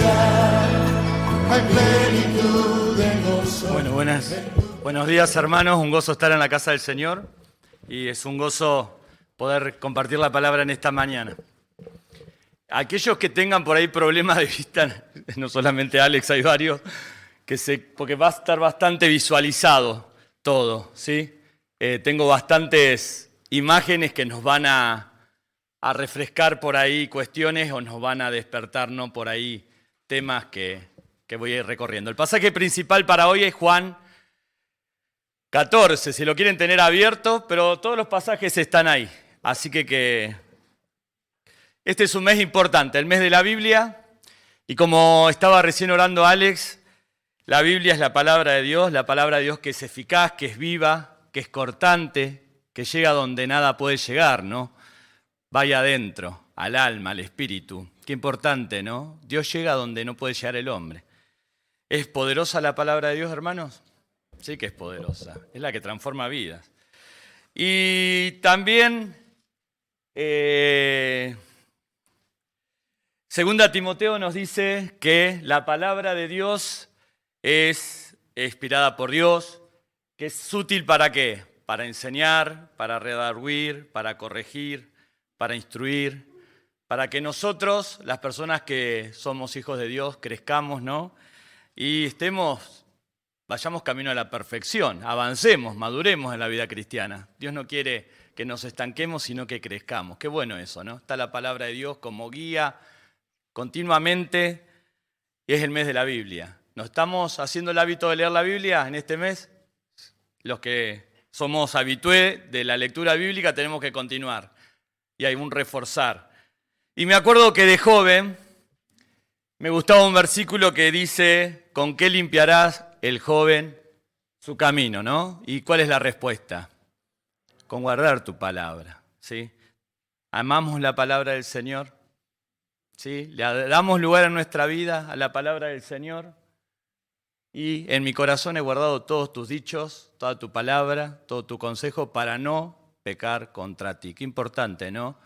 hay plenitud de gozo. Bueno, buenos días, hermanos. Un gozo estar en la casa del Señor y es un gozo poder compartir la palabra en esta mañana. Aquellos que tengan por ahí problemas de vista, no solamente Alex, hay varios, porque va a estar bastante visualizado todo, ¿sí? Tengo bastantes imágenes que nos van a refrescar por ahí cuestiones o nos van a despertar, ¿no? Por ahí temas que voy a ir recorriendo. El pasaje principal para hoy es Juan 14, si lo quieren tener abierto, pero todos los pasajes están ahí. Así que este es un mes importante, el mes de la Biblia, y como estaba recién orando Alex, la Biblia es la palabra de Dios que es eficaz, que es viva, que es cortante, que llega donde nada puede llegar, ¿no? Vaya adentro, al alma, al espíritu. Qué importante, ¿no? Dios llega donde no puede llegar el hombre. ¿Es poderosa la palabra de Dios, hermanos? Sí que es poderosa. Es la que transforma vidas. Y también, segunda Timoteo nos dice que la palabra de Dios es inspirada por Dios, que es útil ¿para qué? Para enseñar, para redarguir, para corregir, para instruir, para que nosotros, las personas que somos hijos de Dios, crezcamos, ¿no? Y vayamos camino a la perfección, avancemos, maduremos en la vida cristiana. Dios no quiere que nos estanquemos, sino que crezcamos. Qué bueno eso, ¿no? Está la palabra de Dios como guía continuamente y es el mes de la Biblia. ¿Nos estamos haciendo el hábito de leer la Biblia en este mes? Los que somos habitué de la lectura bíblica tenemos que continuar y hay un reforzar. Y me acuerdo que de joven me gustaba un versículo que dice, ¿con qué limpiarás el joven su camino, no? ¿Y cuál es la respuesta? Con guardar tu palabra, ¿sí? ¿Amamos la palabra del Señor? ¿Sí? ¿Le damos lugar en nuestra vida a la palabra del Señor? Y en mi corazón he guardado todos tus dichos, toda tu palabra, todo tu consejo para no pecar contra ti. Qué importante, ¿no?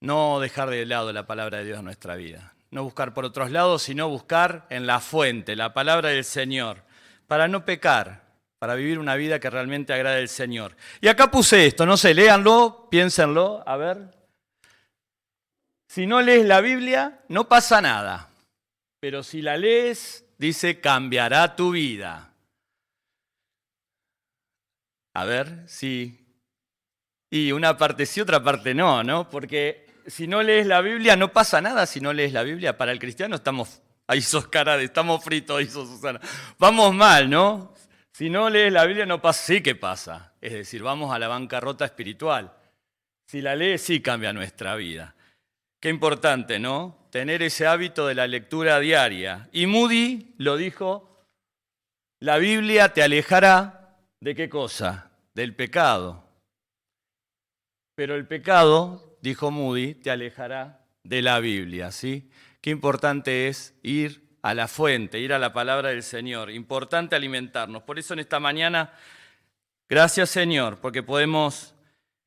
No dejar de lado la palabra de Dios en nuestra vida. No buscar por otros lados, sino buscar en la fuente, la palabra del Señor, para no pecar, para vivir una vida que realmente agrade al Señor. Y acá puse esto, no sé, léanlo, piénsenlo, a ver. Si no lees la Biblia, no pasa nada, pero si la lees, dice, cambiará tu vida. A ver, sí. Y una parte sí, otra parte no, ¿no? Porque si no lees la Biblia, no pasa nada si no lees la Biblia. Para el cristiano ahí sos cara de, estamos fritos, ahí sos Susana. Vamos mal, ¿no? Si no lees la Biblia, no pasa, sí que pasa. Es decir, vamos a la bancarrota espiritual. Si la lees, sí cambia nuestra vida. Qué importante, ¿no? Tener ese hábito de la lectura diaria. Y Moody lo dijo, la Biblia te alejará ¿de qué cosa? Del pecado. Pero el pecado, dijo Moody, te alejará de la Biblia, ¿sí? Qué importante es ir a la fuente, ir a la palabra del Señor. Importante alimentarnos. Por eso en esta mañana, gracias Señor, porque podemos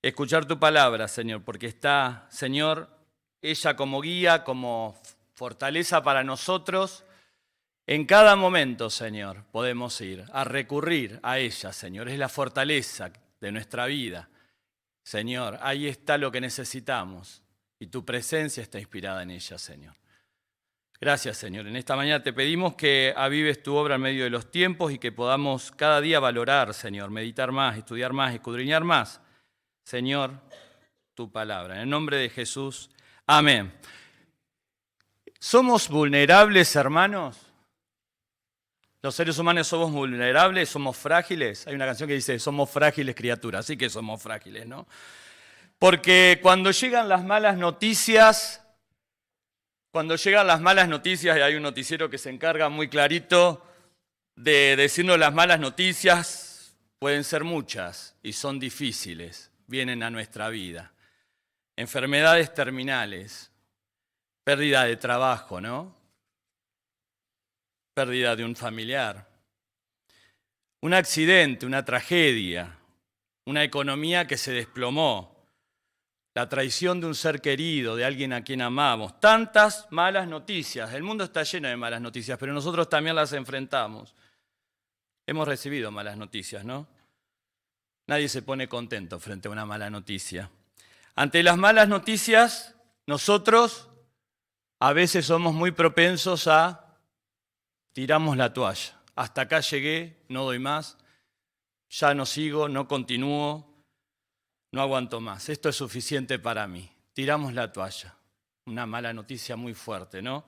escuchar tu palabra, Señor, porque está, Señor, ella como guía, como fortaleza para nosotros. En cada momento, Señor, podemos ir a recurrir a ella, Señor. Es la fortaleza de nuestra vida. Señor, ahí está lo que necesitamos y tu presencia está inspirada en ella, Señor. Gracias, Señor. En esta mañana te pedimos que avives tu obra en medio de los tiempos y que podamos cada día valorar, Señor, meditar más, estudiar más, escudriñar más, Señor, tu palabra. En el nombre de Jesús, amén. ¿Somos vulnerables, hermanos? Los seres humanos somos vulnerables, somos frágiles. Hay una canción que dice, somos frágiles criaturas, así que somos frágiles, ¿no? Porque cuando llegan las malas noticias, y hay un noticiero que se encarga muy clarito de decirnos las malas noticias, pueden ser muchas y son difíciles, vienen a nuestra vida. Enfermedades terminales, pérdida de trabajo, ¿no? Pérdida de un familiar, un accidente, una tragedia, una economía que se desplomó, la traición de un ser querido, de alguien a quien amamos, tantas malas noticias. El mundo está lleno de malas noticias, pero nosotros también las enfrentamos. Hemos recibido malas noticias, ¿no? Nadie se pone contento frente a una mala noticia. Ante las malas noticias, nosotros a veces somos muy propensos a tiramos la toalla. Hasta acá llegué, no doy más, ya no sigo, no continúo, no aguanto más. Esto es suficiente para mí. Tiramos la toalla. Una mala noticia muy fuerte, ¿no?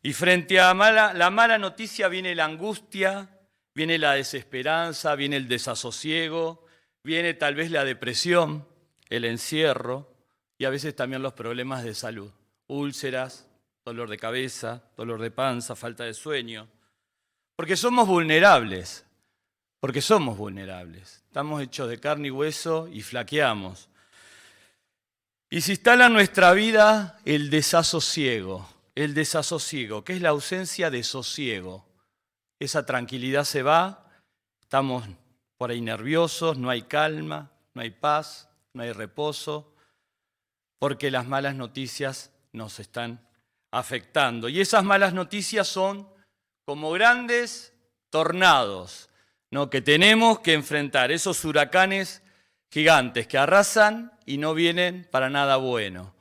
Y frente a la mala noticia viene la angustia, viene la desesperanza, viene el desasosiego, viene tal vez la depresión, el encierro y a veces también los problemas de salud. Úlceras, dolor de cabeza, dolor de panza, falta de sueño. Porque somos vulnerables. Estamos hechos de carne y hueso y flaqueamos. Y se instala en nuestra vida el desasosiego, que es la ausencia de sosiego. Esa tranquilidad se va, estamos por ahí nerviosos, no hay calma, no hay paz, no hay reposo, porque las malas noticias nos están afectando. Y esas malas noticias son como grandes tornados, ¿no?, que tenemos que enfrentar, esos huracanes gigantes que arrasan y no vienen para nada bueno.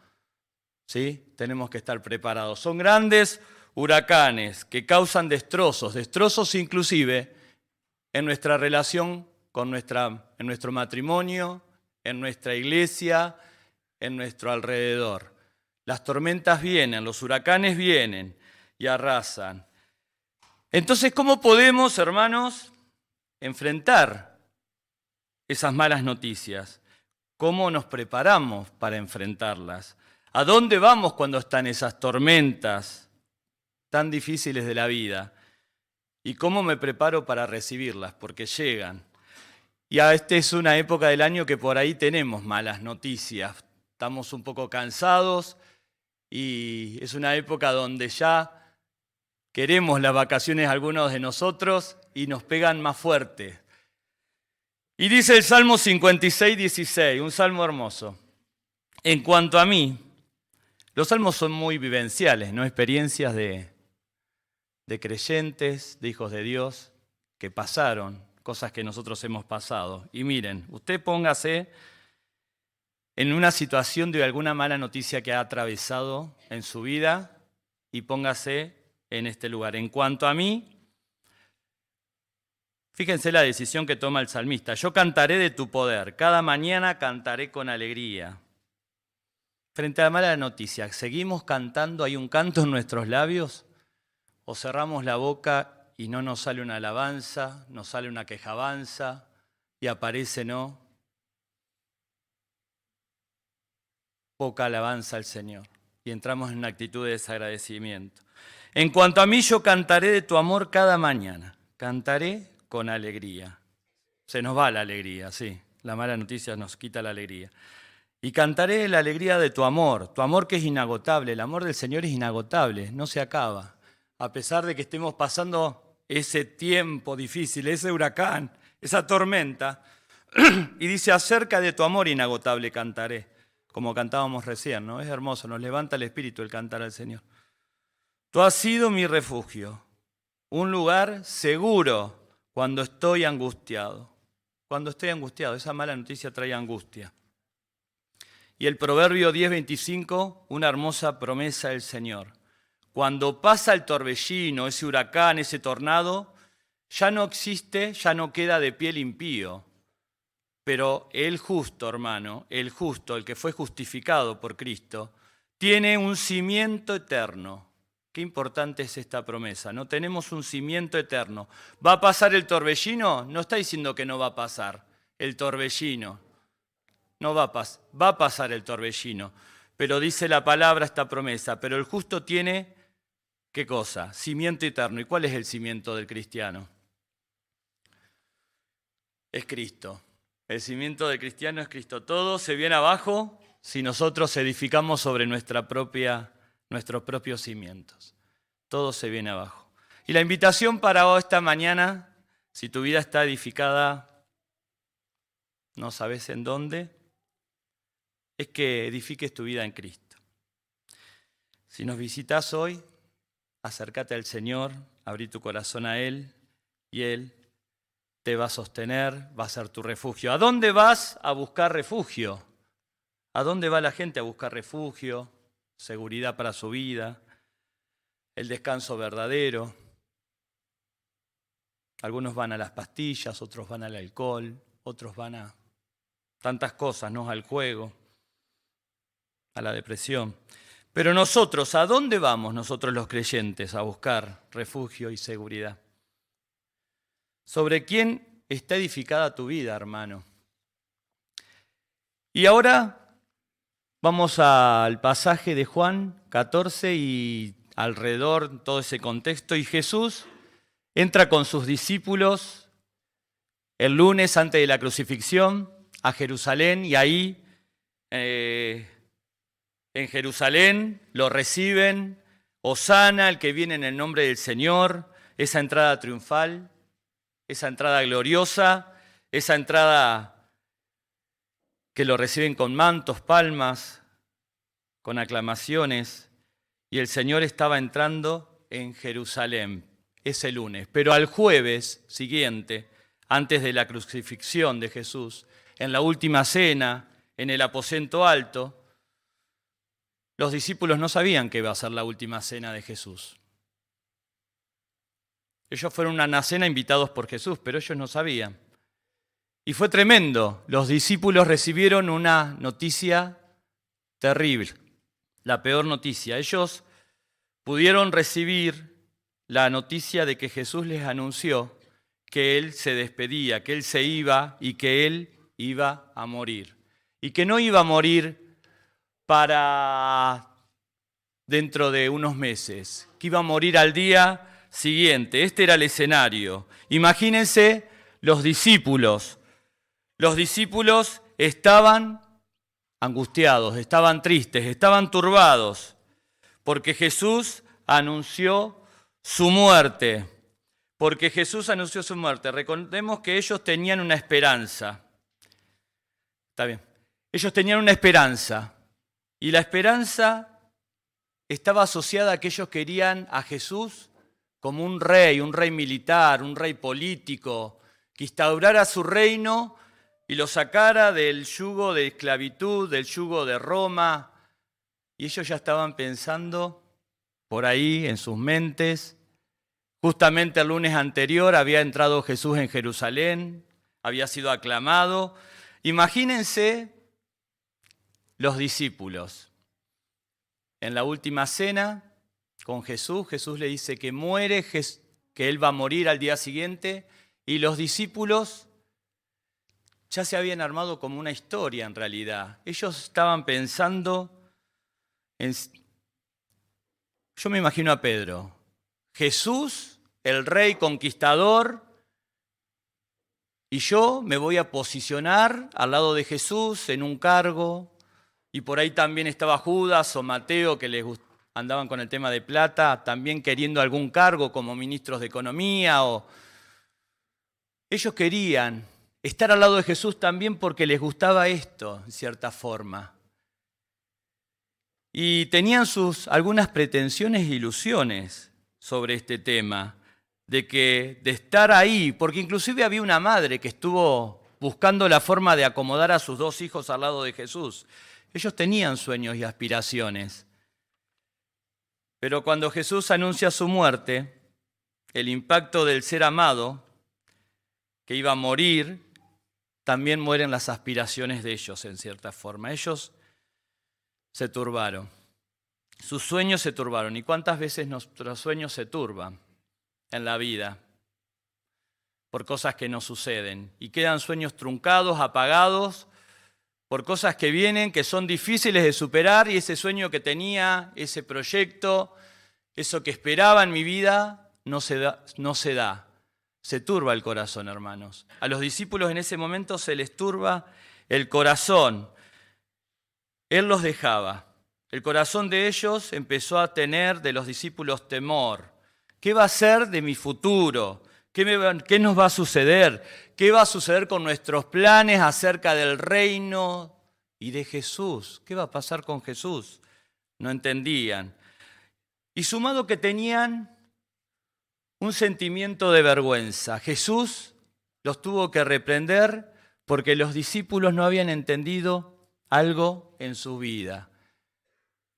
¿Sí? Tenemos que estar preparados. Son grandes huracanes que causan destrozos inclusive en nuestra relación en nuestro matrimonio, en nuestra iglesia, en nuestro alrededor. Las tormentas vienen, los huracanes vienen y arrasan. Entonces, ¿cómo podemos, hermanos, enfrentar esas malas noticias? ¿Cómo nos preparamos para enfrentarlas? ¿A dónde vamos cuando están esas tormentas tan difíciles de la vida? ¿Y cómo me preparo para recibirlas? Porque llegan. Y esta es una época del año que por ahí tenemos malas noticias. Estamos un poco cansados y es una época donde ya queremos las vacaciones algunos de nosotros y nos pegan más fuerte. Y dice el Salmo 56, 16, un salmo hermoso. En cuanto a mí, los salmos son muy vivenciales, ¿no? Experiencias de creyentes, de hijos de Dios, que pasaron, cosas que nosotros hemos pasado. Y miren, usted póngase en una situación de alguna mala noticia que ha atravesado en su vida y póngase en este lugar. En cuanto a mí, fíjense la decisión que toma el salmista. Yo cantaré de tu poder, cada mañana cantaré con alegría. Frente a la mala noticia, ¿seguimos cantando? ¿Hay un canto en nuestros labios? ¿O cerramos la boca y no nos sale una alabanza, nos sale una quejabanza y aparece, ¿no?, poca alabanza al Señor? Y entramos en una actitud de desagradecimiento. En cuanto a mí, yo cantaré de tu amor cada mañana. Cantaré con alegría. Se nos va la alegría, sí. La mala noticia nos quita la alegría. Y cantaré la alegría de tu amor que es inagotable. El amor del Señor es inagotable, no se acaba. A pesar de que estemos pasando ese tiempo difícil, ese huracán, esa tormenta. Y dice, acerca de tu amor inagotable cantaré, como cantábamos recién, ¿no? Es hermoso, nos levanta el espíritu el cantar al Señor. Tú has sido mi refugio, un lugar seguro cuando estoy angustiado. Cuando estoy angustiado, esa mala noticia trae angustia. Y el Proverbio 10:25, una hermosa promesa del Señor. Cuando pasa el torbellino, ese huracán, ese tornado, ya no existe, ya no queda de pie el impío. Pero el justo, hermano, el justo, el que fue justificado por Cristo, tiene un cimiento eterno. Qué importante es esta promesa, ¿no? Tenemos un cimiento eterno. ¿Va a pasar el torbellino? No está diciendo que no va a pasar el torbellino. No va a pasar el torbellino. Pero dice la palabra esta promesa. Pero el justo tiene, ¿qué cosa? Cimiento eterno. ¿Y cuál es el cimiento del cristiano? Es Cristo. El cimiento del cristiano es Cristo. Todo se viene abajo si nosotros edificamos sobre nuestros propios cimientos. Todo se viene abajo. Y la invitación para esta mañana, si tu vida está edificada, no sabes en dónde, es que edifiques tu vida en Cristo. Si nos visitas hoy, acércate al Señor, abrí tu corazón a Él y Él te va a sostener, va a ser tu refugio. ¿A dónde vas a buscar refugio? ¿A dónde va la gente a buscar refugio, seguridad para su vida, el descanso verdadero? Algunos van a las pastillas, otros van al alcohol, otros van a tantas cosas, ¿no? Al juego, a la depresión. Pero nosotros, ¿a dónde vamos nosotros los creyentes a buscar refugio y seguridad? ¿Sobre quién está edificada tu vida, hermano? Y ahora vamos al pasaje de Juan 14 y alrededor todo ese contexto. Y Jesús entra con sus discípulos el lunes antes de la crucifixión a Jerusalén y ahí en Jerusalén lo reciben, Hosana, el que viene en el nombre del Señor, esa entrada triunfal, esa entrada gloriosa, esa entrada que lo reciben con mantos, palmas, con aclamaciones, y el Señor estaba entrando en Jerusalén ese lunes. Pero al jueves siguiente, antes de la crucifixión de Jesús, en la última cena, en el aposento alto, los discípulos no sabían que iba a ser la última cena de Jesús. Ellos fueron a una cena invitados por Jesús, pero ellos no sabían. Y fue tremendo. Los discípulos recibieron una noticia terrible, la peor noticia. Ellos pudieron recibir la noticia de que Jesús les anunció que Él se despedía, que Él se iba y que Él iba a morir. Y que no iba a morir para dentro de unos meses, que iba a morir al día siguiente. Este era el escenario. Imagínense los discípulos. Los discípulos estaban angustiados, estaban tristes, estaban turbados, porque Jesús anunció su muerte. Porque Jesús anunció su muerte. Recordemos que ellos tenían una esperanza. Está bien. Ellos tenían una esperanza. Y la esperanza estaba asociada a que ellos querían a Jesús como un rey militar, un rey político, que instaurara su reino y lo sacara del yugo de esclavitud, del yugo de Roma. Y ellos ya estaban pensando por ahí en sus mentes. Justamente el lunes anterior había entrado Jesús en Jerusalén, había sido aclamado. Imagínense los discípulos. En la última cena con Jesús, Jesús le dice que muere, que Él va a morir al día siguiente, y los discípulos ya se habían armado como una historia en realidad. Ellos estaban pensando en... Yo me imagino a Pedro, Jesús, el rey conquistador, y yo me voy a posicionar al lado de Jesús en un cargo. Y por ahí también estaba Judas o Mateo, que les andaban con el tema de plata, también queriendo algún cargo como ministros de economía. Ellos querían estar al lado de Jesús también porque les gustaba esto, en cierta forma. Y tenían algunas pretensiones e ilusiones sobre este tema, de estar ahí, porque inclusive había una madre que estuvo buscando la forma de acomodar a sus dos hijos al lado de Jesús. Ellos tenían sueños y aspiraciones. Pero cuando Jesús anuncia su muerte, el impacto del ser amado, que iba a morir, también mueren las aspiraciones de ellos en cierta forma. Ellos se turbaron. Sus sueños se turbaron. ¿Y cuántas veces nuestros sueños se turban en la vida? Por cosas que no suceden. Y quedan sueños truncados, apagados, por cosas que vienen, que son difíciles de superar, y ese sueño que tenía, ese proyecto, eso que esperaba en mi vida, no se da. Se turba el corazón, hermanos. A los discípulos en ese momento se les turba el corazón. Él los dejaba. El corazón de ellos empezó a tener de los discípulos temor. ¿Qué va a ser de mi futuro? ¿Qué nos va a suceder? ¿Qué va a suceder con nuestros planes acerca del reino ¿Y de Jesús? ¿Qué va a pasar con Jesús? No entendían. Y sumado que tenían un sentimiento de vergüenza. Jesús los tuvo que reprender porque los discípulos no habían entendido algo en su vida.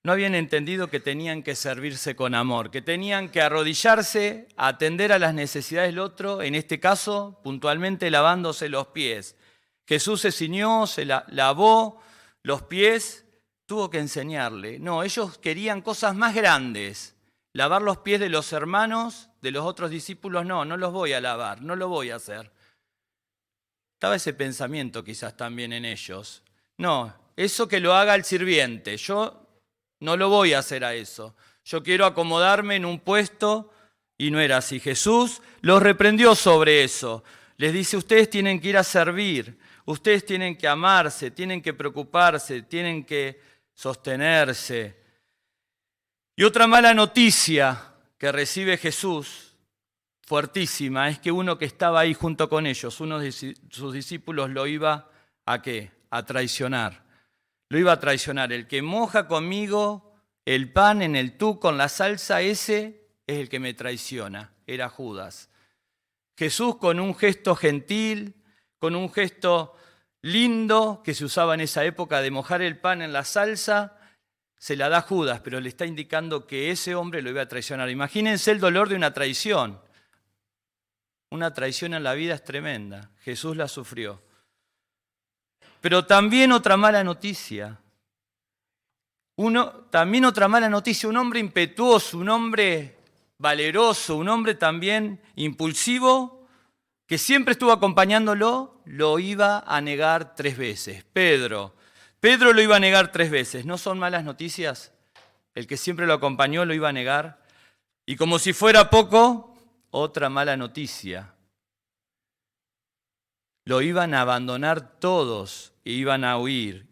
No habían entendido que tenían que servirse con amor, que tenían que arrodillarse a atender a las necesidades del otro, en este caso, puntualmente lavándose los pies. Jesús se ciñó, se lavó los pies, tuvo que enseñarle. No, ellos querían cosas más grandes. Lavar los pies de los hermanos, de los otros discípulos, no los voy a lavar, no lo voy a hacer. Estaba ese pensamiento quizás también en ellos. No, eso que lo haga el sirviente, yo no lo voy a hacer a eso. Yo quiero acomodarme en un puesto y no era así. Jesús los reprendió sobre eso. Les dice, ustedes tienen que ir a servir, ustedes tienen que amarse, tienen que preocuparse, tienen que sostenerse. Y otra mala noticia que recibe Jesús, fuertísima, es que uno que estaba ahí junto con ellos, uno de sus discípulos lo iba ¿a qué? A traicionar. Lo iba a traicionar. El que moja conmigo el pan en el tú con la salsa, ese es el que me traiciona. Era Judas. Jesús con un gesto gentil, con un gesto lindo que se usaba en esa época de mojar el pan en la salsa, se la da a Judas, pero le está indicando que ese hombre lo iba a traicionar. Imagínense el dolor de una traición. Una traición en la vida es tremenda. Jesús la sufrió. Pero también otra mala noticia. También otra mala noticia. Un hombre impetuoso, un hombre valeroso, un hombre también impulsivo, que siempre estuvo acompañándolo, lo iba a negar 3 veces. Pedro lo iba a negar 3 veces. ¿No son malas noticias? El que siempre lo acompañó lo iba a negar. Y como si fuera poco, otra mala noticia. Lo iban a abandonar todos e iban a huir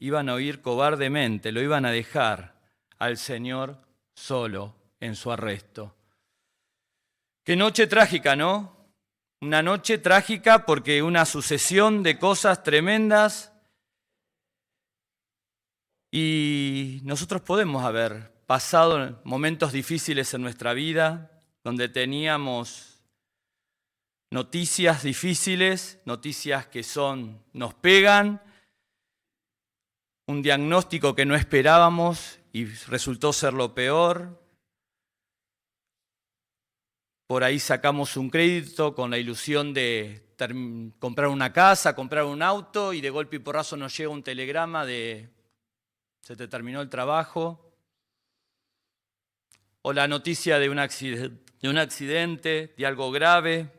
cobardemente, lo iban a dejar al Señor solo en su arresto. Qué noche trágica, ¿no? Una noche trágica porque una sucesión de cosas tremendas. Y nosotros podemos haber pasado momentos difíciles en nuestra vida, donde teníamos noticias difíciles, noticias que nos pegan, un diagnóstico que no esperábamos y resultó ser lo peor. Por ahí sacamos un crédito con la ilusión de comprar una casa, comprar un auto y de golpe y porrazo nos llega un telegrama de se te terminó el trabajo, o la noticia de un accidente, de algo grave.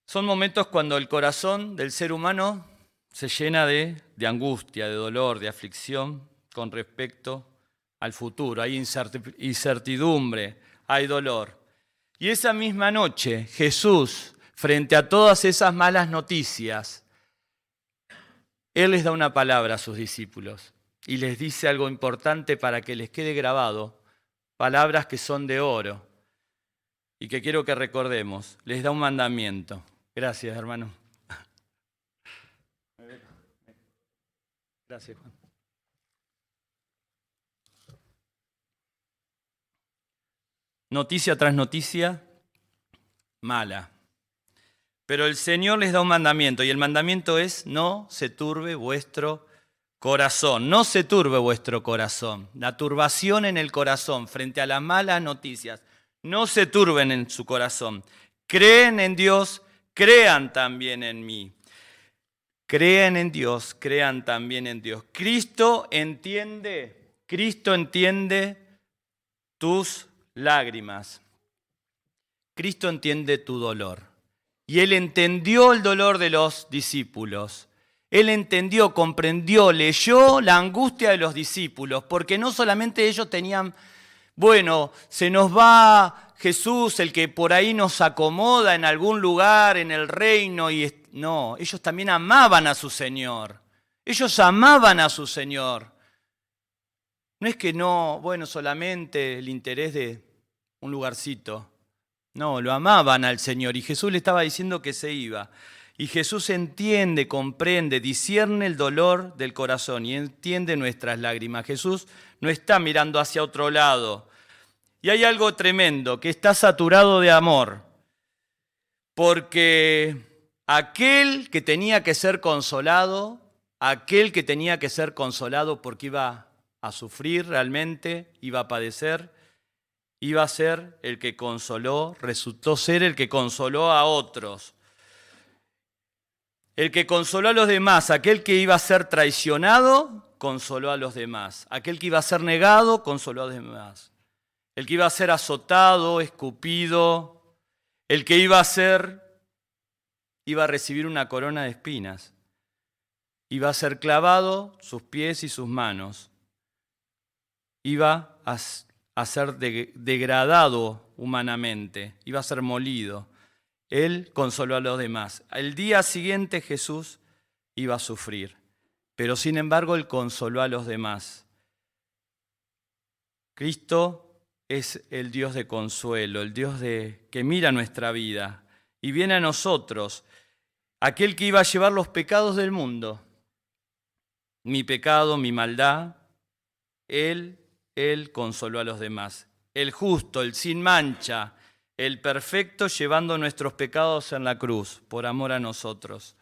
Son momentos cuando el corazón del ser humano se llena de angustia, de dolor, de aflicción con respecto al futuro. Hay incertidumbre, hay dolor. Y esa misma noche, Jesús, frente a todas esas malas noticias, Él les da una palabra a sus discípulos y les dice algo importante para que les quede grabado, palabras que son de oro y que quiero que recordemos. Les da un mandamiento. Gracias, hermano. Gracias, Juan. Noticia tras noticia, mala. Pero el Señor les da un mandamiento y el mandamiento es: no se turbe vuestro corazón. No se turbe vuestro corazón. La turbación en el corazón frente a las malas noticias. No se turben en su corazón. Creen en Dios, crean también en mí. Crean en Dios, crean también en Dios. Cristo entiende tus lágrimas. Cristo entiende tu dolor. Y Él entendió el dolor de los discípulos. Él entendió, comprendió, leyó la angustia de los discípulos, porque no solamente ellos tenían, se nos va Jesús, el que por ahí nos acomoda en algún lugar, en el reino, no, ellos también amaban a su Señor. Ellos amaban a su Señor. No es que solamente el interés de un lugarcito. No, lo amaban al Señor y Jesús le estaba diciendo que se iba. Y Jesús entiende, comprende, discierne el dolor del corazón y entiende nuestras lágrimas. Jesús no está mirando hacia otro lado. Y hay algo tremendo, que está saturado de amor, porque aquel que tenía que ser consolado porque iba a sufrir realmente, iba a padecer, iba a ser el que consoló, resultó ser el que consoló a otros. El que consoló a los demás, aquel que iba a ser traicionado, consoló a los demás. Aquel que iba a ser negado, consoló a los demás. El que iba a ser azotado, escupido, el que iba a recibir una corona de espinas. Iba a ser clavado sus pies y sus manos. Iba a ser degradado humanamente, iba a ser molido. Él consoló a los demás. El día siguiente Jesús iba a sufrir, pero sin embargo Él consoló a los demás. Cristo es el Dios de consuelo, el Dios que mira nuestra vida y viene a nosotros, aquel que iba a llevar los pecados del mundo, mi pecado, mi maldad. Él consoló a los demás. El justo, el sin mancha, el perfecto, llevando nuestros pecados en la cruz, por amor a nosotros.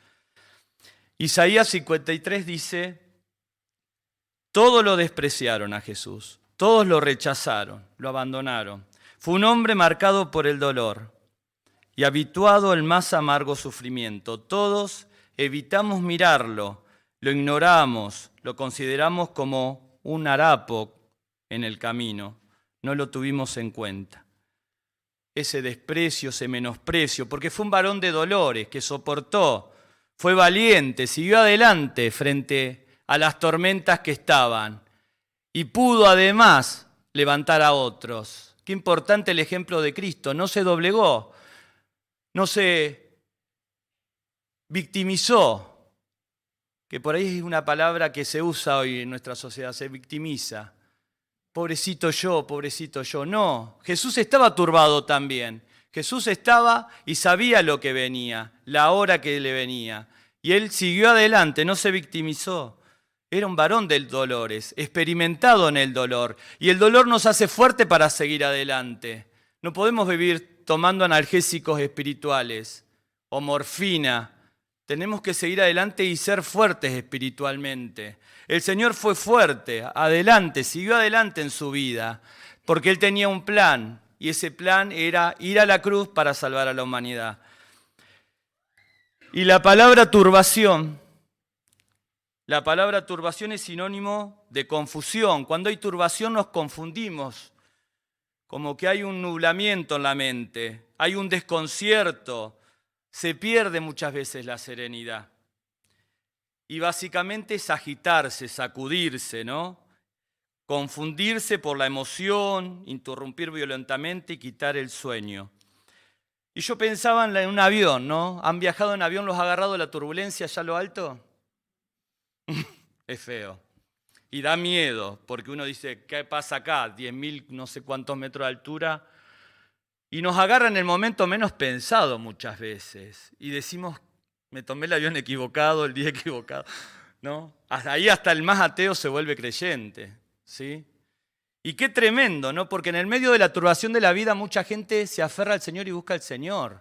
Isaías 53 dice, todos lo despreciaron a Jesús, todos lo rechazaron, lo abandonaron. Fue un hombre marcado por el dolor y habituado al más amargo sufrimiento. Todos evitamos mirarlo, lo ignoramos, lo consideramos como un harapo en el camino, no lo tuvimos en cuenta. Ese desprecio, ese menosprecio, porque fue un varón de dolores que soportó, fue valiente, siguió adelante frente a las tormentas que estaban y pudo además levantar a otros. Qué importante el ejemplo de Cristo, no se doblegó, no se victimizó, que por ahí es una palabra que se usa hoy en nuestra sociedad, se victimiza. Pobrecito yo. No, Jesús estaba turbado también. Jesús estaba y sabía lo que venía, la hora que le venía. Y Él siguió adelante, no se victimizó. Era un varón del dolores, experimentado en el dolor. Y el dolor nos hace fuerte para seguir adelante. No podemos vivir tomando analgésicos espirituales o morfina. Tenemos que seguir adelante y ser fuertes espiritualmente. El Señor fue fuerte, adelante, siguió adelante en su vida, porque Él tenía un plan, y ese plan era ir a la cruz para salvar a la humanidad. Y la palabra turbación es sinónimo de confusión. Cuando hay turbación nos confundimos, como que hay un nublamiento en la mente, hay un desconcierto. Se pierde muchas veces la serenidad. Y básicamente es agitarse, sacudirse, ¿no? Confundirse por la emoción, interrumpir violentamente y quitar el sueño. Y yo pensaba en un avión, ¿no? ¿Han viajado en avión, los ha agarrado la turbulencia allá a lo alto? Es feo. Y da miedo, porque uno dice, ¿qué pasa acá? 10.000 no sé cuántos metros de altura. Y nos agarra en el momento menos pensado muchas veces. Y decimos, me tomé el avión equivocado, el día equivocado. ¿No? Ahí hasta el más ateo se vuelve creyente. ¿Sí? Y qué tremendo, ¿no? Porque en el medio de la turbación de la vida mucha gente se aferra al Señor y busca al Señor.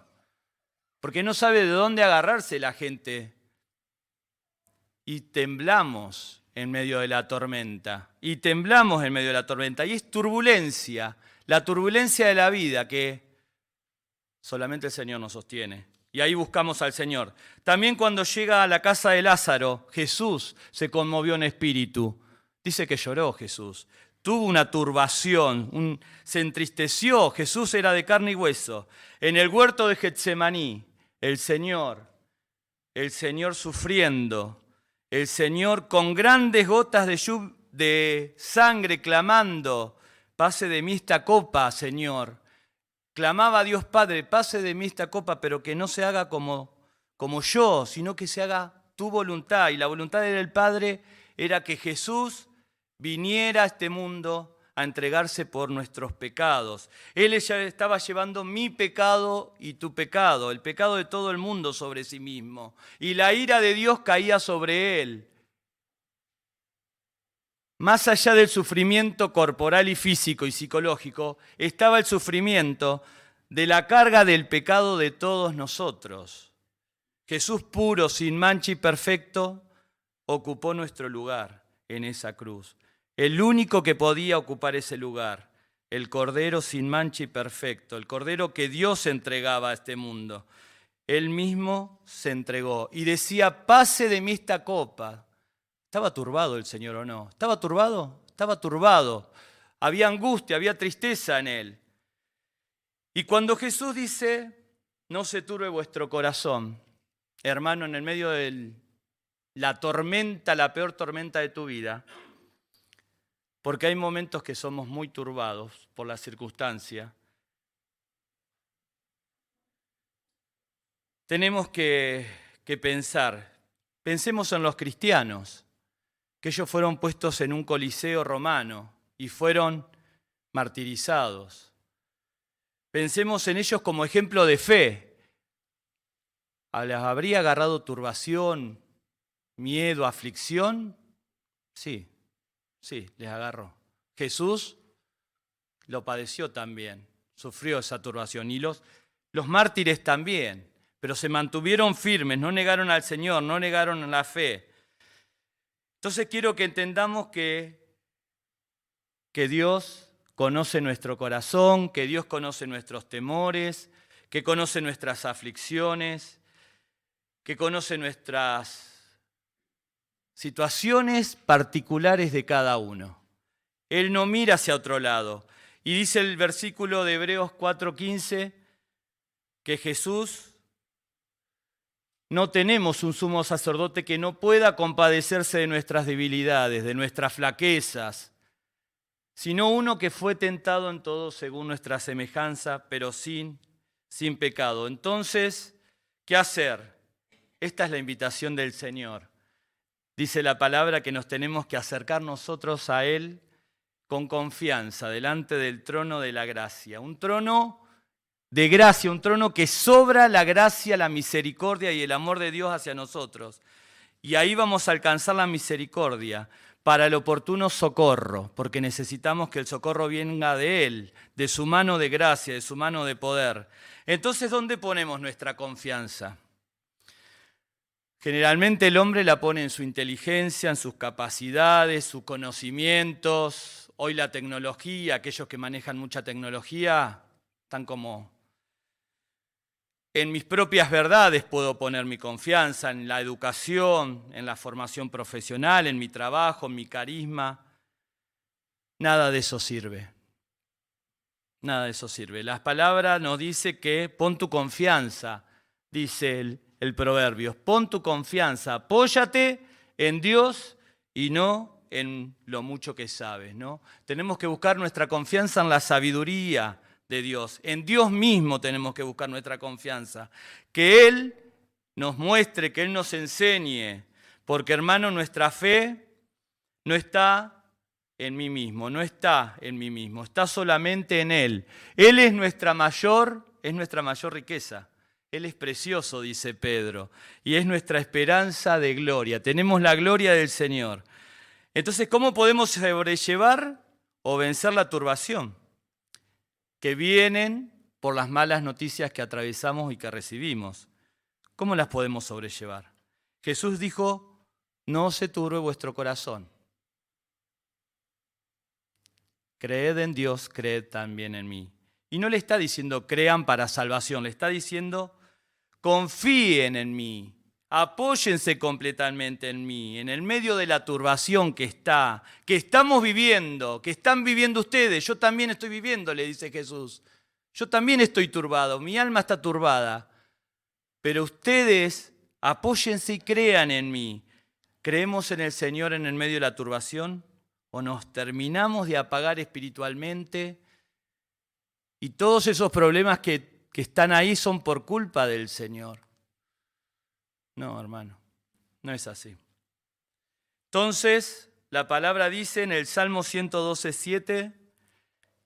Porque no sabe de dónde agarrarse la gente. Y temblamos en medio de la tormenta. Y es turbulencia. La turbulencia de la vida que solamente el Señor nos sostiene. Y ahí buscamos al Señor. También cuando llega a la casa de Lázaro, Jesús se conmovió en espíritu. Dice que lloró Jesús. Tuvo una turbación, se entristeció. Jesús era de carne y hueso. En el huerto de Getsemaní, el Señor sufriendo, el Señor con grandes gotas de sangre clamando, pase de mí esta copa, Señor. Clamaba a Dios Padre, pase de mí esta copa, pero que no se haga como yo, sino que se haga tu voluntad. Y la voluntad del Padre era que Jesús viniera a este mundo a entregarse por nuestros pecados. Él ya estaba llevando mi pecado y tu pecado, el pecado de todo el mundo sobre sí mismo. Y la ira de Dios caía sobre Él. Más allá del sufrimiento corporal y físico y psicológico, estaba el sufrimiento de la carga del pecado de todos nosotros. Jesús puro, sin mancha y perfecto, ocupó nuestro lugar en esa cruz. El único que podía ocupar ese lugar, el Cordero sin mancha y perfecto, el Cordero que Dios entregaba a este mundo. Él mismo se entregó y decía, pase de mí esta copa. ¿Estaba turbado el Señor o no? ¿Estaba turbado? Estaba turbado. Había angustia, había tristeza en Él. Y cuando Jesús dice, no se turbe vuestro corazón, hermano, en el medio de la tormenta, la peor tormenta de tu vida, porque hay momentos que somos muy turbados por la circunstancia, tenemos que pensar, pensemos en los cristianos, que ellos fueron puestos en un coliseo romano y fueron martirizados. Pensemos en ellos como ejemplo de fe. ¿Les habría agarrado turbación, miedo, aflicción? Sí, les agarró. Jesús lo padeció también, sufrió esa turbación. Y los mártires también, pero se mantuvieron firmes, no negaron al Señor, no negaron la fe. Entonces quiero que entendamos que Dios conoce nuestro corazón, que Dios conoce nuestros temores, que conoce nuestras aflicciones, que conoce nuestras situaciones particulares de cada uno. Él no mira hacia otro lado. Y dice el versículo de Hebreos 4:15 que Jesús, no tenemos un sumo sacerdote que no pueda compadecerse de nuestras debilidades, de nuestras flaquezas, sino uno que fue tentado en todo según nuestra semejanza, pero sin pecado. Entonces, ¿qué hacer? Esta es la invitación del Señor. Dice la palabra que nos tenemos que acercar nosotros a Él con confianza, delante del trono de la gracia. Un trono de gracia, un trono que sobra la gracia, la misericordia y el amor de Dios hacia nosotros. Y ahí vamos a alcanzar la misericordia para el oportuno socorro, porque necesitamos que el socorro venga de Él, de su mano de gracia, de su mano de poder. Entonces, ¿dónde ponemos nuestra confianza? Generalmente el hombre la pone en su inteligencia, en sus capacidades, sus conocimientos. Hoy la tecnología, aquellos que manejan mucha tecnología, están como... En mis propias verdades puedo poner mi confianza, en la educación, en la formación profesional, en mi trabajo, en mi carisma. Nada de eso sirve. Nada de eso sirve. La palabra nos dice que pon tu confianza, dice el proverbio. Pon tu confianza, apóyate en Dios y no en lo mucho que sabes, ¿no? Tenemos que buscar nuestra confianza en la sabiduría de Dios. En Dios mismo tenemos que buscar nuestra confianza. Que Él nos muestre, que Él nos enseñe. Porque, hermano, nuestra fe no está en mí mismo, no está en mí mismo, está solamente en Él. Él es nuestra mayor riqueza. Él es precioso, dice Pedro, y es nuestra esperanza de gloria. Tenemos la gloria del Señor. Entonces, ¿cómo podemos sobrellevar o vencer la turbación que vienen por las malas noticias que atravesamos y que recibimos? ¿Cómo las podemos sobrellevar? Jesús dijo, no se turbe vuestro corazón. Creed en Dios, creed también en mí. Y no le está diciendo crean para salvación, le está diciendo confíen en mí, apóyense completamente en mí, en el medio de la turbación que estamos viviendo, que están viviendo ustedes. Yo también estoy viviendo, le dice Jesús. Yo también estoy turbado, mi alma está turbada. Pero ustedes apóyense y crean en mí. ¿Creemos en el Señor en el medio de la turbación? ¿O nos terminamos de apagar espiritualmente? Y todos esos problemas que están ahí son por culpa del Señor. No, hermano, no es así. Entonces, la palabra dice en el Salmo 112:7,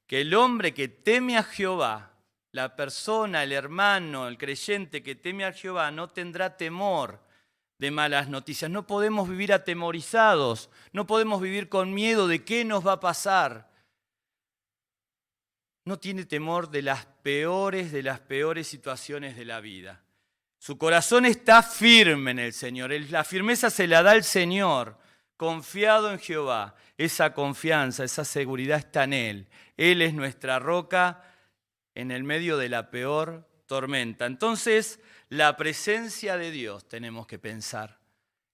que el hombre que teme a Jehová, la persona, el hermano, el creyente que teme a Jehová, no tendrá temor de malas noticias. No podemos vivir atemorizados, no podemos vivir con miedo de qué nos va a pasar. No tiene temor de las peores situaciones de la vida. Su corazón está firme en el Señor. La firmeza se la da el Señor, confiado en Jehová. Esa confianza, esa seguridad está en Él. Él es nuestra roca en el medio de la peor tormenta. Entonces, la presencia de Dios tenemos que pensar,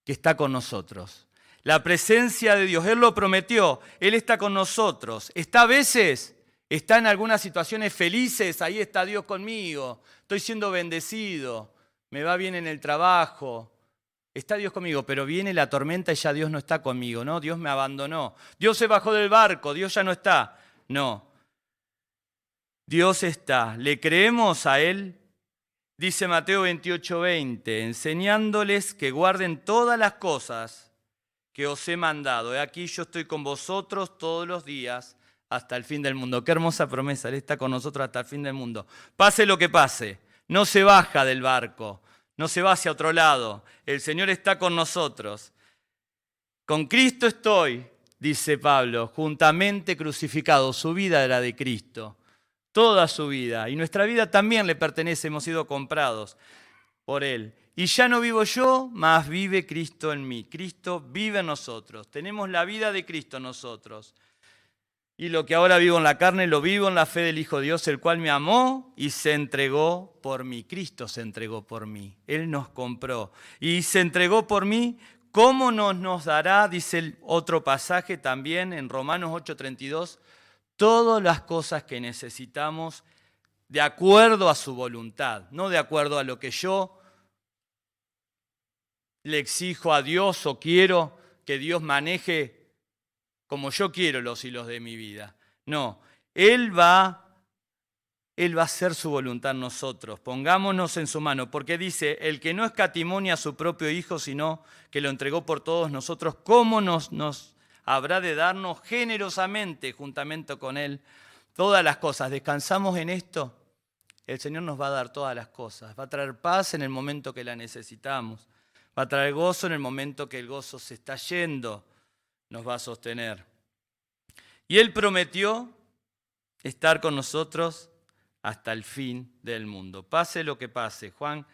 que está con nosotros. La presencia de Dios, Él lo prometió, Él está con nosotros. Está a veces, está en algunas situaciones felices, ahí está Dios conmigo, estoy siendo bendecido, me va bien en el trabajo, está Dios conmigo, pero viene la tormenta y ya Dios no está conmigo, ¿no? Dios me abandonó, Dios se bajó del barco, Dios ya no está. No, Dios está, ¿le creemos a Él? Dice Mateo 28:20, enseñándoles que guarden todas las cosas que os he mandado. He aquí yo estoy con vosotros todos los días hasta el fin del mundo. Qué hermosa promesa, Él está con nosotros hasta el fin del mundo. Pase lo que pase, no se baja del barco, no se va hacia otro lado. El Señor está con nosotros. Con Cristo estoy, dice Pablo, juntamente crucificado. Su vida era de Cristo. Toda su vida, y nuestra vida también le pertenece, hemos sido comprados por Él. Y ya no vivo yo, mas vive Cristo en mí. Cristo vive en nosotros, tenemos la vida de Cristo en nosotros. Y lo que ahora vivo en la carne, lo vivo en la fe del Hijo de Dios, el cual me amó y se entregó por mí. Cristo se entregó por mí, Él nos compró y se entregó por mí. ¿Cómo nos dará, dice el otro pasaje también en Romanos 8:32, todas las cosas que necesitamos de acuerdo a su voluntad, no de acuerdo a lo que yo le exijo a Dios o quiero que Dios maneje como yo quiero los hilos de mi vida? No, Él va a hacer su voluntad en nosotros. Pongámonos en su mano, porque dice, el que no escatimó a su propio Hijo, sino que lo entregó por todos nosotros, ¿cómo nos habrá de darnos generosamente, juntamente con Él, todas las cosas? ¿Descansamos en esto? El Señor nos va a dar todas las cosas. Va a traer paz en el momento que la necesitamos. Va a traer gozo en el momento que el gozo se está yendo. Nos va a sostener. Y Él prometió estar con nosotros hasta el fin del mundo. Pase lo que pase. Juan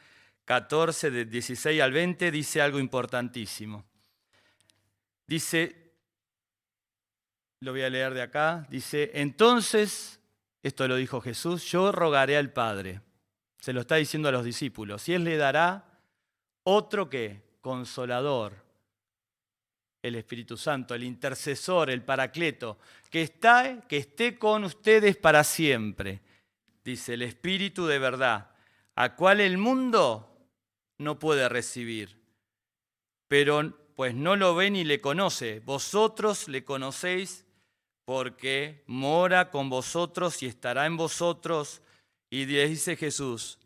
14, de 16 al 20, dice algo importantísimo. Dice, lo voy a leer de acá, dice, entonces, esto lo dijo Jesús, yo rogaré al Padre. Se lo está diciendo a los discípulos. Y Él le dará otro que, consolador, el Espíritu Santo, el intercesor, el paracleto, que esté con ustedes para siempre. Dice, el Espíritu de verdad, a cual el mundo no puede recibir, pero pues no lo ve ni le conoce. Vosotros le conocéis porque mora con vosotros y estará en vosotros. Y les dice Jesús,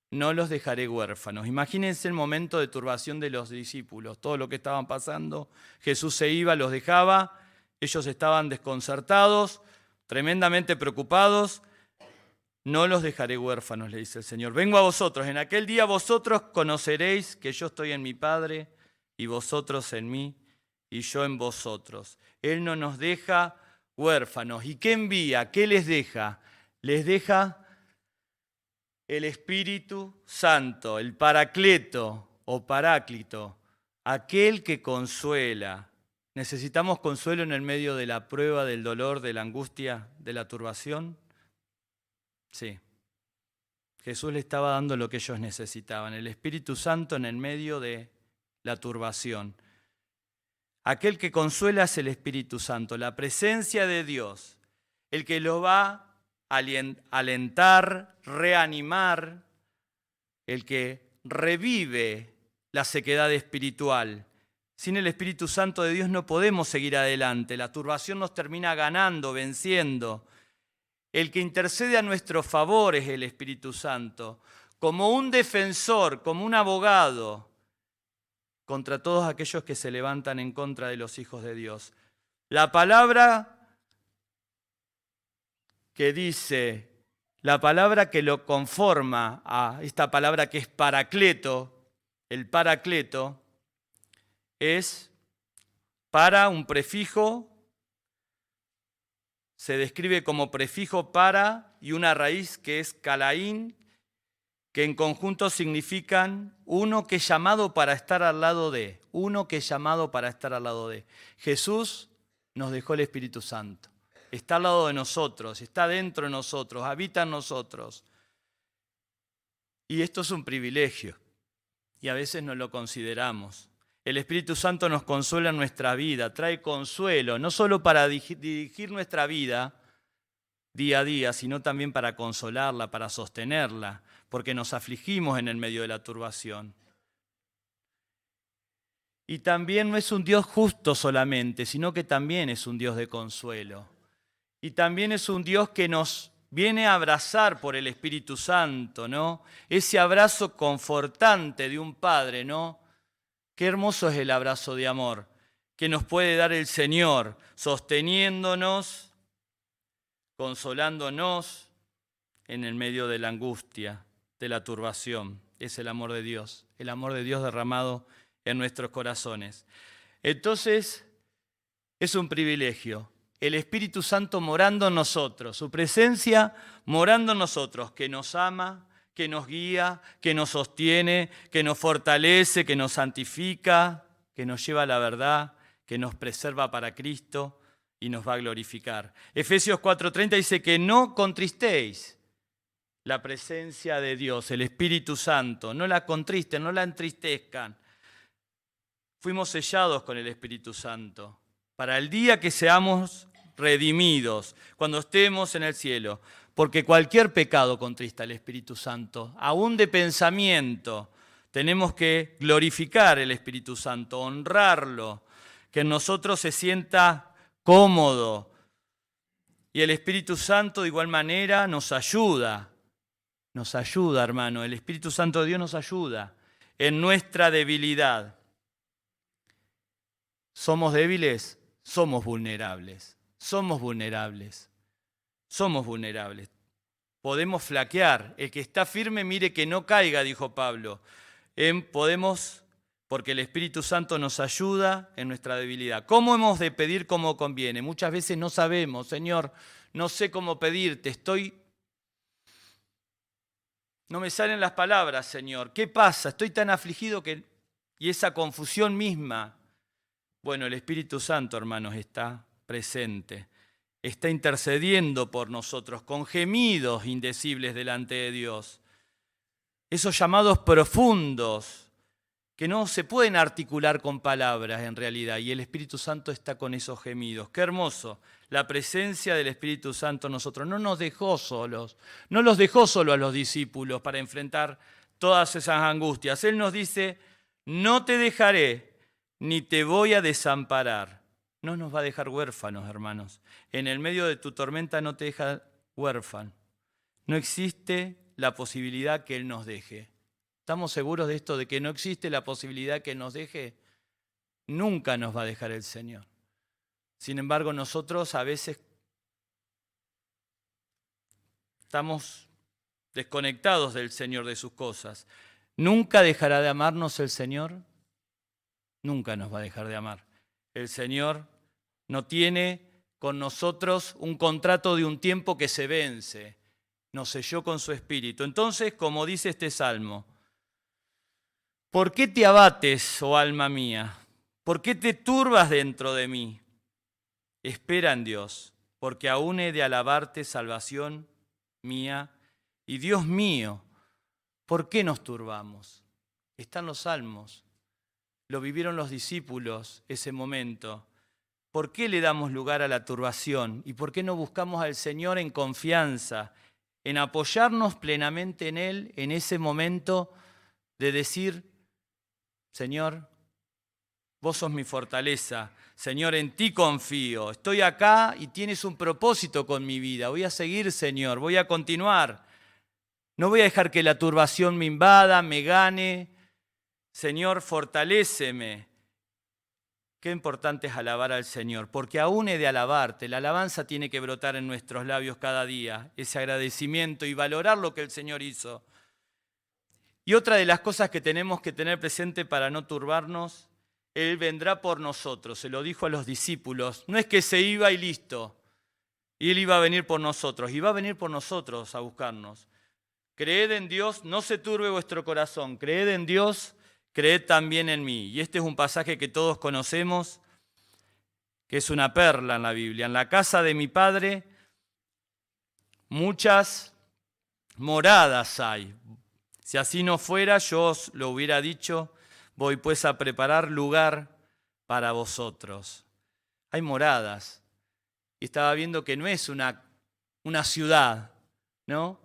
no los dejaré huérfanos. Imagínense el momento de turbación de los discípulos, todo lo que estaban pasando. Jesús se iba, los dejaba, ellos estaban desconcertados, tremendamente preocupados. No los dejaré huérfanos, le dice el Señor. Vengo a vosotros. En aquel día vosotros conoceréis que yo estoy en mi Padre y vosotros en mí y yo en vosotros. Él no nos deja huérfanos. ¿Y qué envía? ¿Qué les deja? Les deja el Espíritu Santo, el Paracleto o Paráclito, aquel que consuela. ¿Necesitamos consuelo en el medio de la prueba, del dolor, de la angustia, de la turbación? Sí. Jesús le estaba dando lo que ellos necesitaban, el Espíritu Santo en el medio de la turbación. Aquel que consuela es el Espíritu Santo, la presencia de Dios, el que lo va a alentar, reanimar, el que revive la sequedad espiritual. Sin el Espíritu Santo de Dios no podemos seguir adelante, la turbación nos termina ganando, venciendo. El que intercede a nuestro favor es el Espíritu Santo, como un defensor, como un abogado, contra todos aquellos que se levantan en contra de los hijos de Dios. La palabra que dice, la palabra que lo conforma a esta palabra que es paracleto, el paracleto, es para un prefijo, se describe como prefijo para y una raíz que es calaín, que en conjunto significan uno que es llamado para estar al lado de, uno que es llamado para estar al lado de. Jesús nos dejó el Espíritu Santo. Está al lado de nosotros, está dentro de nosotros, habita en nosotros. Y esto es un privilegio, y a veces no lo consideramos. El Espíritu Santo nos consuela en nuestra vida, trae consuelo, no solo para dirigir nuestra vida día a día, sino también para consolarla, para sostenerla, porque nos afligimos en el medio de la turbación. Y también no es un Dios justo solamente, sino que también es un Dios de consuelo. Y también es un Dios que nos viene a abrazar por el Espíritu Santo, ¿no? Ese abrazo confortante de un padre, ¿no? Qué hermoso es el abrazo de amor que nos puede dar el Señor, sosteniéndonos, consolándonos en el medio de la angustia, de la turbación. Es el amor de Dios derramado en nuestros corazones. Entonces, es un privilegio. El Espíritu Santo morando en nosotros, su presencia morando en nosotros, que nos ama, que nos guía, que nos sostiene, que nos fortalece, que nos santifica, que nos lleva a la verdad, que nos preserva para Cristo y nos va a glorificar. Efesios 4:30 dice que no contristéis la presencia de Dios, el Espíritu Santo. No la contristen, no la entristezcan. Fuimos sellados con el Espíritu Santo para el día que seamos redimidos, cuando estemos en el cielo. Porque cualquier pecado contrista al Espíritu Santo, aún de pensamiento. Tenemos que glorificar el Espíritu Santo, honrarlo, que en nosotros se sienta cómodo. Y el Espíritu Santo de igual manera nos ayuda, hermano. El Espíritu Santo de Dios nos ayuda en nuestra debilidad. ¿Somos débiles? Somos vulnerables. Somos vulnerables. Podemos flaquear. El que está firme, mire que no caiga, dijo Pablo. Porque el Espíritu Santo nos ayuda en nuestra debilidad. ¿Cómo hemos de pedir como conviene? Muchas veces no sabemos, Señor, no sé cómo pedirte, no me salen las palabras, Señor. ¿Qué pasa? Estoy tan afligido y esa confusión misma. Bueno, el Espíritu Santo, hermanos, está presente. Está intercediendo por nosotros con gemidos indecibles delante de Dios. Esos llamados profundos que no se pueden articular con palabras en realidad, y el Espíritu Santo está con esos gemidos. ¡Qué hermoso! La presencia del Espíritu Santo en nosotros no nos dejó solos, no los dejó solo a los discípulos para enfrentar todas esas angustias. Él nos dice, no te dejaré ni te voy a desamparar. No nos va a dejar huérfanos, hermanos. En el medio de tu tormenta no te deja huérfano. No existe la posibilidad que Él nos deje. ¿Estamos seguros de esto, de que no existe la posibilidad que nos deje? Nunca nos va a dejar el Señor. Sin embargo, nosotros a veces estamos desconectados del Señor, de sus cosas. ¿Nunca dejará de amarnos el Señor? Nunca nos va a dejar de amar. El Señor no tiene con nosotros un contrato de un tiempo que se vence. Nos selló con su Espíritu. Entonces, como dice este Salmo, ¿por qué te abates, oh alma mía? ¿Por qué te turbas dentro de mí? Espera en Dios, porque aún he de alabarte, salvación mía y Dios mío. ¿Por qué nos turbamos? Están los salmos. Lo vivieron los discípulos ese momento. ¿Por qué le damos lugar a la turbación? ¿Y por qué no buscamos al Señor en confianza, en apoyarnos plenamente en Él en ese momento de decir, Señor, vos sos mi fortaleza, Señor, en ti confío, estoy acá y tienes un propósito con mi vida, voy a seguir, Señor, voy a continuar, no voy a dejar que la turbación me invada, me gane, Señor, fortaléceme, qué importante es alabar al Señor, porque aún he de alabarte. La alabanza tiene que brotar en nuestros labios cada día, ese agradecimiento y valorar lo que el Señor hizo. Y otra de las cosas que tenemos que tener presente para no turbarnos, Él vendrá por nosotros, se lo dijo a los discípulos. No es que se iba y listo, y Él iba a venir por nosotros, y va a venir por nosotros a buscarnos. Creed en Dios, no se turbe vuestro corazón, creed en Dios, creed también en mí. Y este es un pasaje que todos conocemos, que es una perla en la Biblia. En la casa de mi Padre muchas moradas hay. Si así no fuera, yo os lo hubiera dicho, voy pues a preparar lugar para vosotros. Hay moradas. Y estaba viendo que no es una ciudad, ¿no?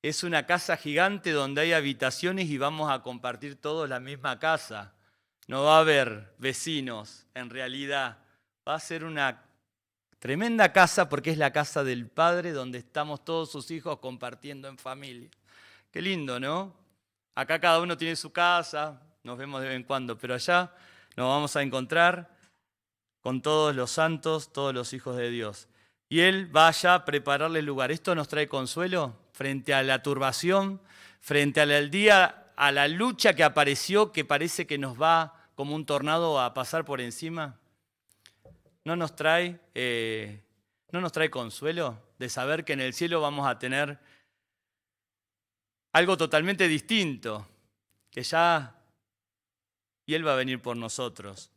Es una casa gigante donde hay habitaciones y vamos a compartir todos la misma casa. No va a haber vecinos, en realidad. Va a ser una tremenda casa porque es la casa del Padre donde estamos todos sus hijos compartiendo en familia. Qué lindo, ¿no? Acá cada uno tiene su casa, nos vemos de vez en cuando, pero allá nos vamos a encontrar con todos los santos, todos los hijos de Dios. Y Él va allá a prepararle el lugar. ¿Esto nos trae consuelo frente a la turbación, frente al día, a la lucha que apareció, que parece que nos va como un tornado a pasar por encima? ¿No nos trae consuelo de saber que en el cielo vamos a tener algo totalmente distinto, que ya, y Él va a venir por nosotros,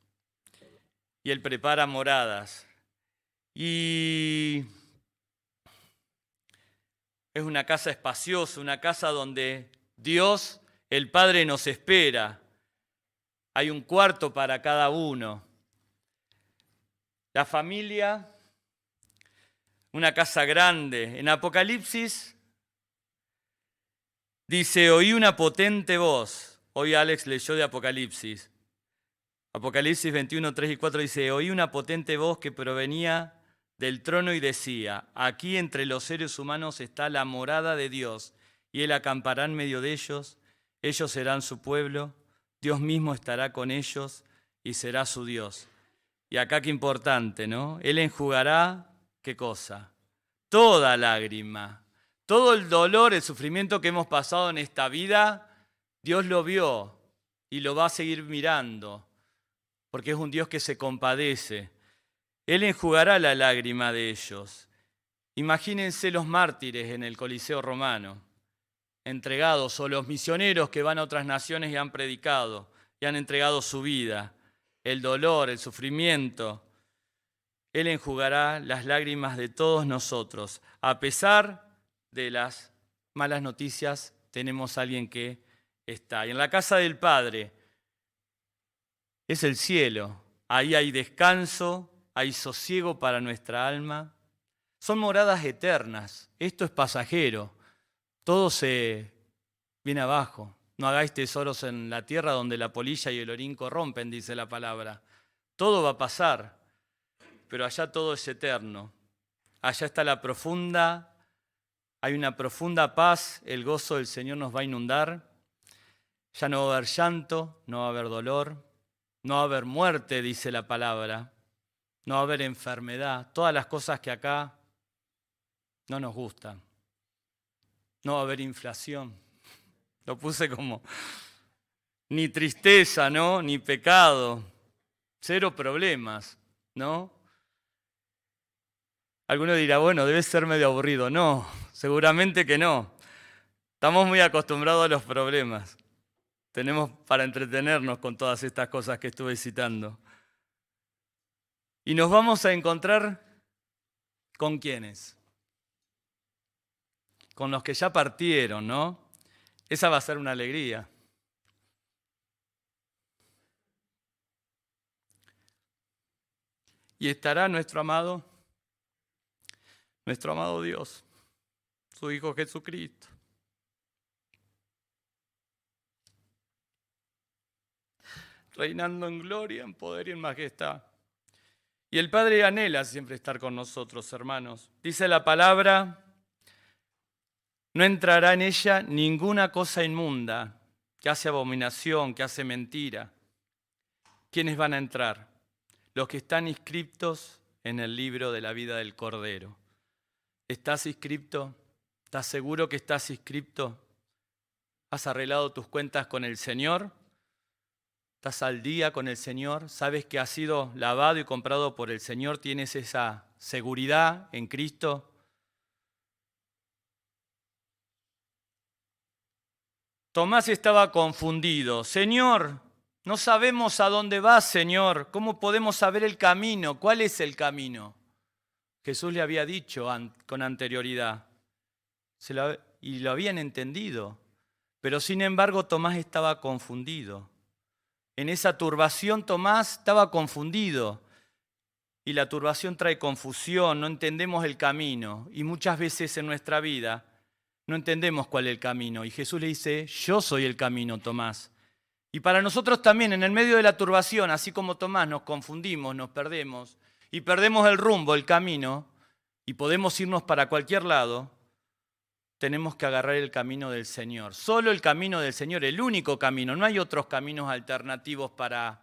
y Él prepara moradas, y es una casa espaciosa, una casa donde Dios, el Padre, nos espera. Hay un cuarto para cada uno. La familia, una casa grande. En Apocalipsis dice, oí una potente voz. Hoy Alex leyó de Apocalipsis. Apocalipsis 21, 3 y 4 dice, oí una potente voz que provenía del trono y decía, aquí entre los seres humanos está la morada de Dios, y Él acampará en medio de ellos serán su pueblo, Dios mismo estará con ellos y será su Dios. Y acá qué importante, ¿no? Él enjugará, ¿qué cosa? Toda lágrima, todo el dolor, el sufrimiento que hemos pasado en esta vida, Dios lo vio y lo va a seguir mirando, porque es un Dios que se compadece. Él enjugará la lágrima de ellos. Imagínense los mártires en el Coliseo romano, entregados, o los misioneros que van a otras naciones y han predicado y han entregado su vida, el dolor, el sufrimiento. Él enjugará las lágrimas de todos nosotros. A pesar de las malas noticias, tenemos a alguien que está. Y en la casa del Padre es el cielo. Ahí hay descanso, hay sosiego para nuestra alma. Son moradas eternas. Esto es pasajero. Todo se viene abajo. No hagáis tesoros en la tierra donde la polilla y el orín corrompen, dice la palabra. Todo va a pasar, pero allá todo es eterno. Allá está hay una profunda paz, el gozo del Señor nos va a inundar. Ya no va a haber llanto, no va a haber dolor, no va a haber muerte, dice la palabra. No va a haber enfermedad, todas las cosas que acá no nos gustan. No va a haber inflación. Lo puse como ni tristeza, ¿no? Ni pecado. Cero problemas, ¿no? Alguno dirá, bueno, debe ser medio aburrido. No, seguramente que no. Estamos muy acostumbrados a los problemas. Tenemos para entretenernos con todas estas cosas que estuve citando. Y nos vamos a encontrar ¿con quiénes? Con los que ya partieron, ¿no? Esa va a ser una alegría. Y estará nuestro amado Dios, su Hijo Jesucristo. Reinando en gloria, en poder y en majestad. Y el Padre anhela siempre estar con nosotros, hermanos. Dice la palabra, no entrará en ella ninguna cosa inmunda, que hace abominación, que hace mentira. ¿Quiénes van a entrar? los que están inscriptos en el libro de la vida del Cordero. ¿Estás inscripto? ¿Estás seguro que estás inscripto? ¿Has arreglado tus cuentas con el Señor? ¿Estás al día con el Señor? ¿Sabes que has sido lavado y comprado por el Señor? ¿Tienes esa seguridad en Cristo? Tomás estaba confundido. Señor, no sabemos a dónde vas, Señor. ¿Cómo podemos saber el camino? ¿Cuál es el camino? Jesús le había dicho con anterioridad. Y lo habían entendido. Pero sin embargo, Tomás estaba confundido. En esa turbación Tomás estaba confundido. Y la turbación trae confusión, no entendemos el camino. Y muchas veces en nuestra vida no entendemos cuál es el camino. Y Jesús le dice, yo soy el camino, Tomás. Y para nosotros también, en el medio de la turbación, así como Tomás, nos confundimos, nos perdemos. Y perdemos el rumbo, el camino. Y podemos irnos para cualquier lado. Tenemos que agarrar el camino del Señor. Solo el camino del Señor, el único camino. No hay otros caminos alternativos para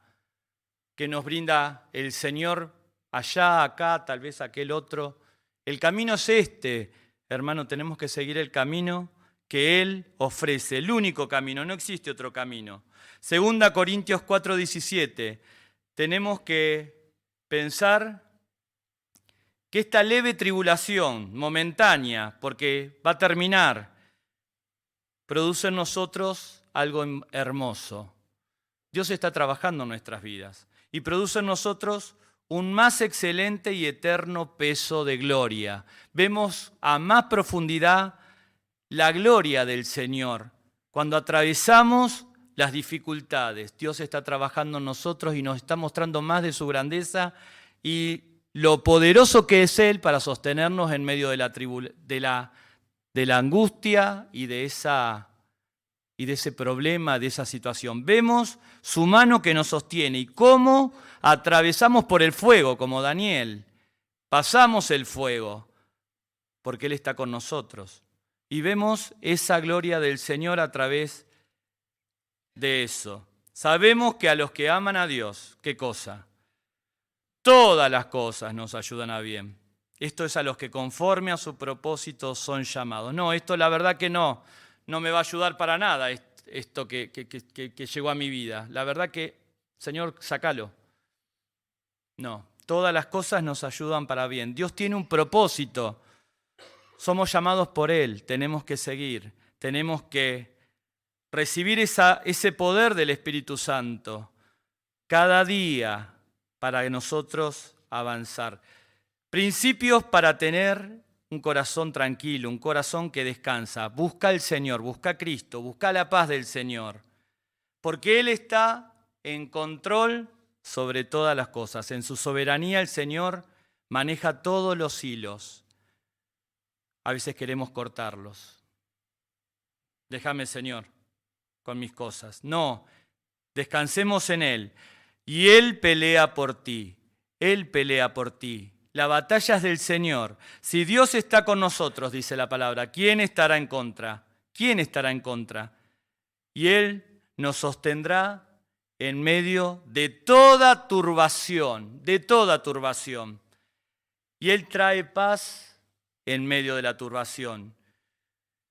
que nos brinda el Señor allá, acá, tal vez aquel otro. El camino es este, hermano, tenemos que seguir el camino que Él ofrece, el único camino, no existe otro camino. 2 Corintios 4:17, tenemos que pensar que esta leve tribulación momentánea, porque va a terminar, produce en nosotros algo hermoso. Dios está trabajando en nuestras vidas y produce en nosotros un más excelente y eterno peso de gloria. Vemos a más profundidad la gloria del Señor. Cuando atravesamos las dificultades, Dios está trabajando en nosotros y nos está mostrando más de su grandeza y lo poderoso que es Él para sostenernos en medio de la angustia y de ese problema, de esa situación. Vemos su mano que nos sostiene y cómo atravesamos por el fuego, como Daniel. Pasamos el fuego, porque Él está con nosotros. Y vemos esa gloria del Señor a través de eso. Sabemos que a los que aman a Dios, ¿qué cosa? Todas las cosas nos ayudan a bien. Esto es a los que conforme a su propósito son llamados. No, esto la verdad que no me va a ayudar para nada esto que llegó a mi vida. La verdad que, Señor, sácalo. No, todas las cosas nos ayudan para bien. Dios tiene un propósito. Somos llamados por Él, tenemos que seguir, tenemos que recibir ese poder del Espíritu Santo cada día para nosotros avanzar. Principios para tener un corazón tranquilo, un corazón que descansa. Busca al Señor, busca a Cristo, busca la paz del Señor. Porque Él está en control sobre todas las cosas. En su soberanía el Señor maneja todos los hilos. A veces queremos cortarlos. Déjame, Señor, con mis cosas. No, descansemos en Él. Y Él pelea por ti. Él pelea por ti. La batalla es del Señor. Si Dios está con nosotros, dice la palabra, ¿quién estará en contra? ¿Quién estará en contra? Y Él nos sostendrá en medio de toda turbación, de toda turbación. Y Él trae paz en medio de la turbación.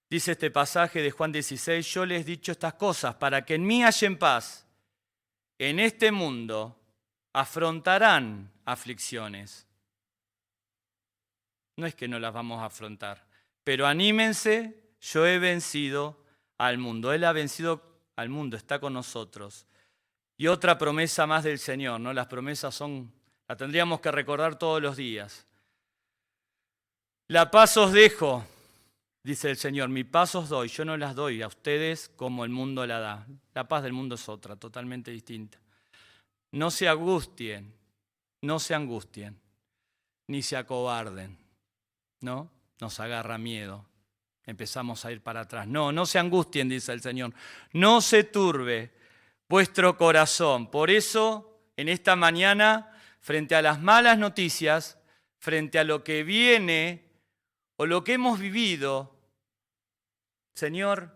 Dice este pasaje de Juan 16, yo les he dicho estas cosas para que en mí hallen paz. En este mundo afrontarán aflicciones. No es que no las vamos a afrontar, pero anímense, yo he vencido al mundo. Él ha vencido al mundo, está con nosotros. Y otra promesa más del Señor, ¿no? Las promesas las tendríamos que recordar todos los días. La paz os dejo, dice el Señor, mi paz os doy, yo no las doy a ustedes como el mundo la da. La paz del mundo es otra, totalmente distinta. No se angustien, ni se acobarden, ¿no? Nos agarra miedo, empezamos a ir para atrás. No se angustien, dice el Señor, no se turbe vuestro corazón. Por eso, en esta mañana, frente a las malas noticias, frente a lo que viene o lo que hemos vivido, Señor,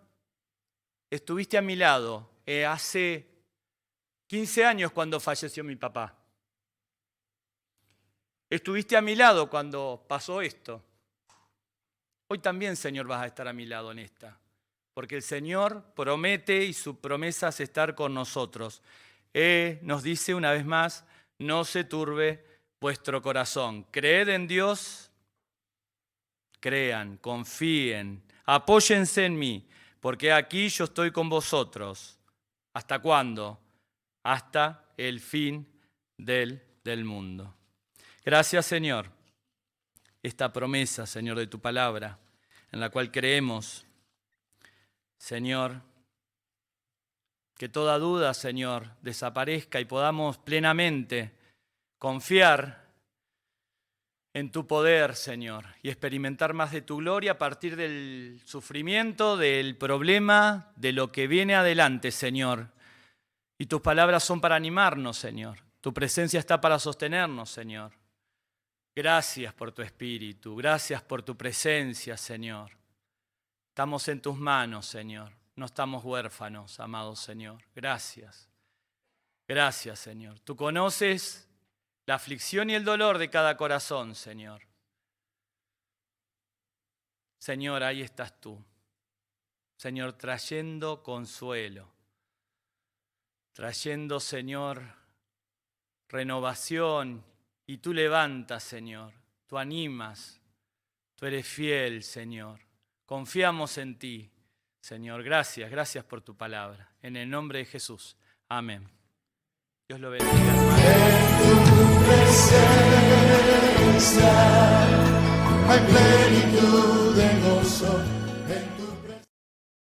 estuviste a mi lado hace 15 años cuando falleció mi papá. Estuviste a mi lado cuando pasó esto. Hoy también, Señor, vas a estar a mi lado en esta. Porque el Señor promete y su promesa es estar con nosotros. Nos dice una vez más, no se turbe vuestro corazón. Creed en Dios, crean, confíen, apóyense en mí, porque aquí yo estoy con vosotros. ¿Hasta cuándo? Hasta el fin del mundo. Gracias, Señor. Esta promesa, Señor, de tu palabra, en la cual creemos, Señor, que toda duda, Señor, desaparezca y podamos plenamente confiar en tu poder, Señor, y experimentar más de tu gloria a partir del sufrimiento, del problema, de lo que viene adelante, Señor. Y tus palabras son para animarnos, Señor. Tu presencia está para sostenernos, Señor. Gracias por tu Espíritu, gracias por tu presencia, Señor. Estamos en tus manos, Señor. No estamos huérfanos, amado Señor. Gracias. Gracias, Señor. Tú conoces la aflicción y el dolor de cada corazón, Señor. Señor, ahí estás tú. Señor, trayendo consuelo. Trayendo, Señor, renovación. Y tú levantas, Señor. Tú animas. Tú eres fiel, Señor. Confiamos en ti, Señor. Gracias, gracias por tu palabra. En el nombre de Jesús. Amén. Dios lo bendiga, hermano. Hay plenitud.